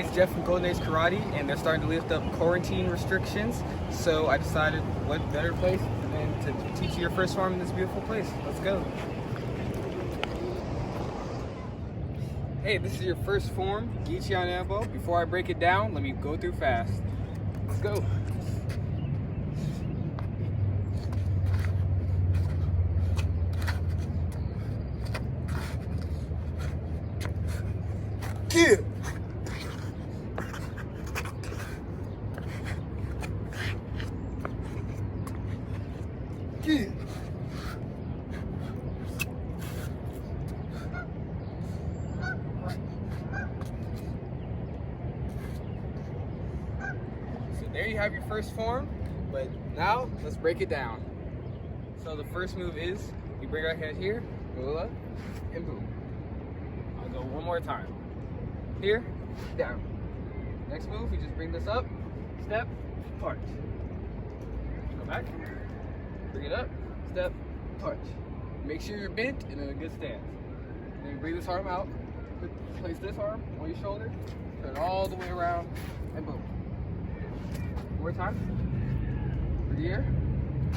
Hey, it's Jeff from Golden Age Karate, and they're starting to lift up quarantine restrictions. So I decided, what better place than to teach you your first form in this beautiful place. Let's go. Hey, this is your first form, Gichi on elbow. Before I break it down, let me go through fast. Let's go. Yeah. Yeah. So there you have your first form, but now let's break it down. So the first move is, you bring our head here, go up, and boom. I'll go one more time. Here, down. Next move, you just bring this up, step, punch. Go back, bring it up, step, punch. Make sure you're bent and in a good stance. Then you bring this arm out, place this arm on your shoulder, turn all the way around, and boom. One more time. Bring here,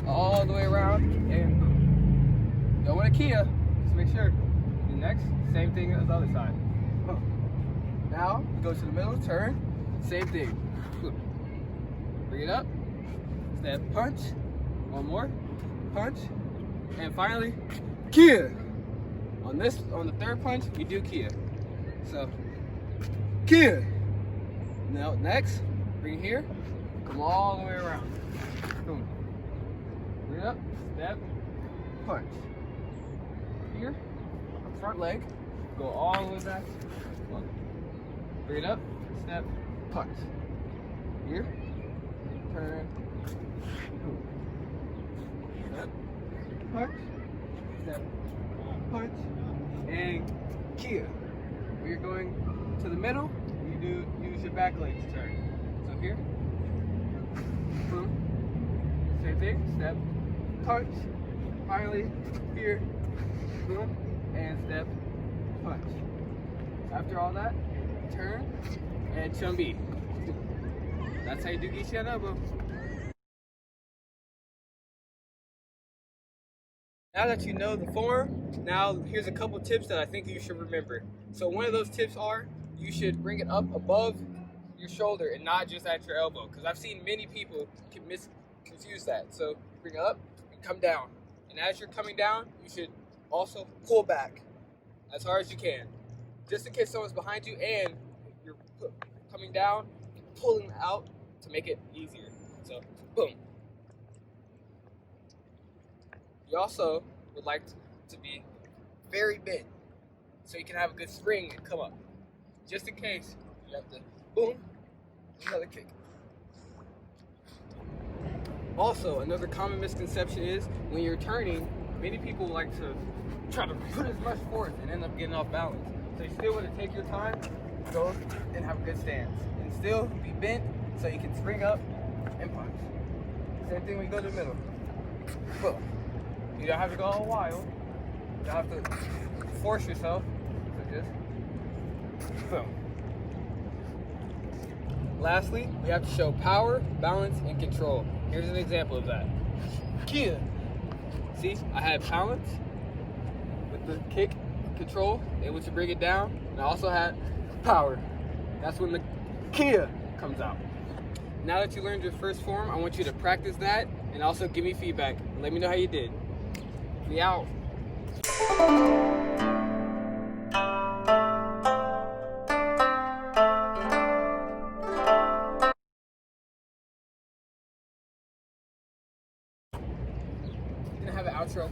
all the way around, and boom. Don't want to Kia, just make sure. The next, same thing as the other side. Boom. Now, go to the middle, turn, same thing. Boom. Bring it up, step, punch, one more, punch, and finally, Kia. On the third punch, you do Kia. So, Kia. Now, next, bring it here, come all the way around. Boom. Bring it up, step, punch. Here, front leg, go all the way back. One. Bring it up, step, punch. Here, turn, boom. Step, punch, step, punch, and Kia. When you're going to the middle, you do use your back leg to turn. So here, boom. Same thing, step, punch. Finally, here, boom, and step, punch. After all that, turn, and chumbi. That's how you do Gichi on elbow. Now that you know the form, now here's a couple tips that I think you should remember. So one of those tips are, you should bring it up above your shoulder and not just at your elbow. Because I've seen many people confuse that. So bring it up and come down. And as you're coming down, you should also pull back as hard as you can. Just in case someone's behind you and you're coming down, pulling out to make it easier. So, boom. You also would like to be very bent so you can have a good spring and come up. Just in case, you have to boom, another kick. Also, another common misconception is when you're turning, many people like to try to put as much force and end up getting off balance. So you still want to take your time, go and have a good stance. And still be bent so you can spring up and punch. Same thing when you go to the middle. Boom. You don't have to go all wild. You don't have to force yourself. So just boom. Lastly, we have to show power, balance, and control. Here's an example of that. Kia. See, I had balance with the kick, control, able to bring it down, and I also had power. That's when the Kia comes out. Now that you learned your first form, I want you to practice that and also give me feedback. Let me know how you did. We out. Gonna have an outro.